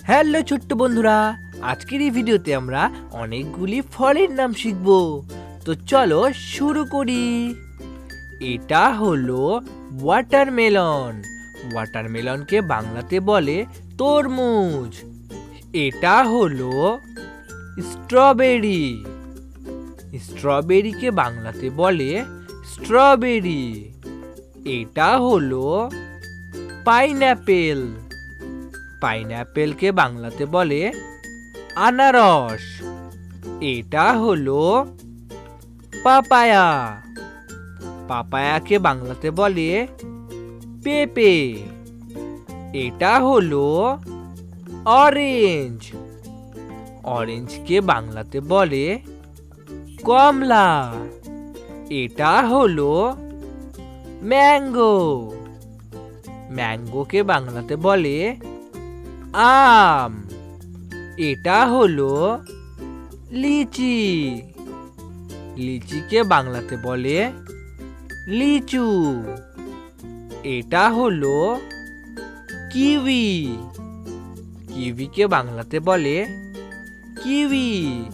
Hello ছোট্ট বন্ধুরা, আজকের এই ভিডিওতে আমরা অনেকগুলি ফলের নাম শিখব। তো চলো শুরু করি। এটা হলো ওয়াটারমেলন। ওয়াটারমেলনকে বাংলাতে বলে তরমুজ। এটা হলো স্ট্রবেরি। স্ট্রবেরিকে বাংলাতে বলে স্ট্রবেরি। এটা হলো পাইনঅ্যাপেল। পাইনঅ্যাপেলকে বাংলাতে বলে আনারস। এটা হলো পাপায়া। পাপায়াকে বাংলাতে বলে পেঁপে। এটা হলো অরেঞ্জ। অরেঞ্জকে বাংলাতে বলে কমলা। এটা হলো ম্যাঙ্গো। ম্যাঙ্গোকে বাংলাতে বলে আম। এটা হলো লিচি। লিচিকে বাংলাতে বলে লিচু। এটা হলো কিউই। কিউইকে বাংলাতে বলে কিউই।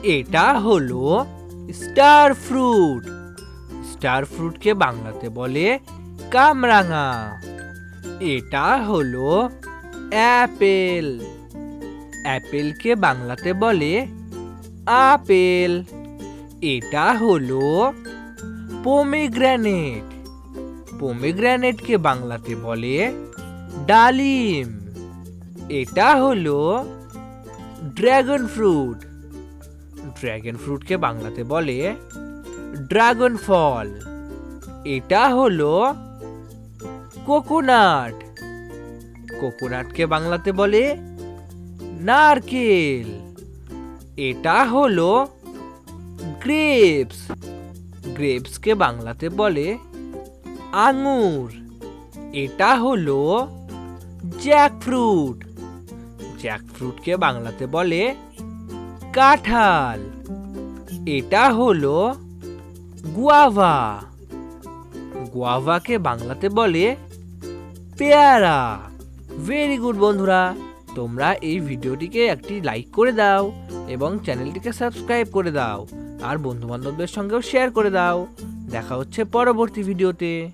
এটা হলো স্টার ফ্রুট। স্টার ফ্রুটকে বাংলাতে বলে কামরাঙা। এটা হলো অ্যাপেল। অ্যাপেলকে বাংলাতে বলে আপেল। এটা হলো পমিগ্রেনেট। পমিগ্রেনেটকে বাংলাতে বলে ডালিম। এটা হলো ড্রাগন ফ্রুট। ড্রাগন ফ্রুটকে বাংলাতে বলে ড্রাগন ফল। এটা হলো কোকোনাট। কোকোনাটকে বাংলাতে বলে নারকেল। এটা হলো গ্রেপস। গ্রেপসকে বাংলাতে বলে আঙুর। এটা হলো জ্যাকফ্রুট। জ্যাকফ্রুটকে বাংলাতে বলে কাঁঠাল। এটা হলো গুয়াভা। গুয়াভাকে বাংলাতে বলে পেয়ারা। ভেরি গুড বন্ধুরা, তোমরা এই ভিডিওটিকে একটি লাইক করে দাও এবং চ্যানেলটিকে সাবস্ক্রাইব করে দাও আর বন্ধু বান্ধবদের সঙ্গেও শেয়ার করে দাও। দেখা হচ্ছে পরবর্তী ভিডিওতে।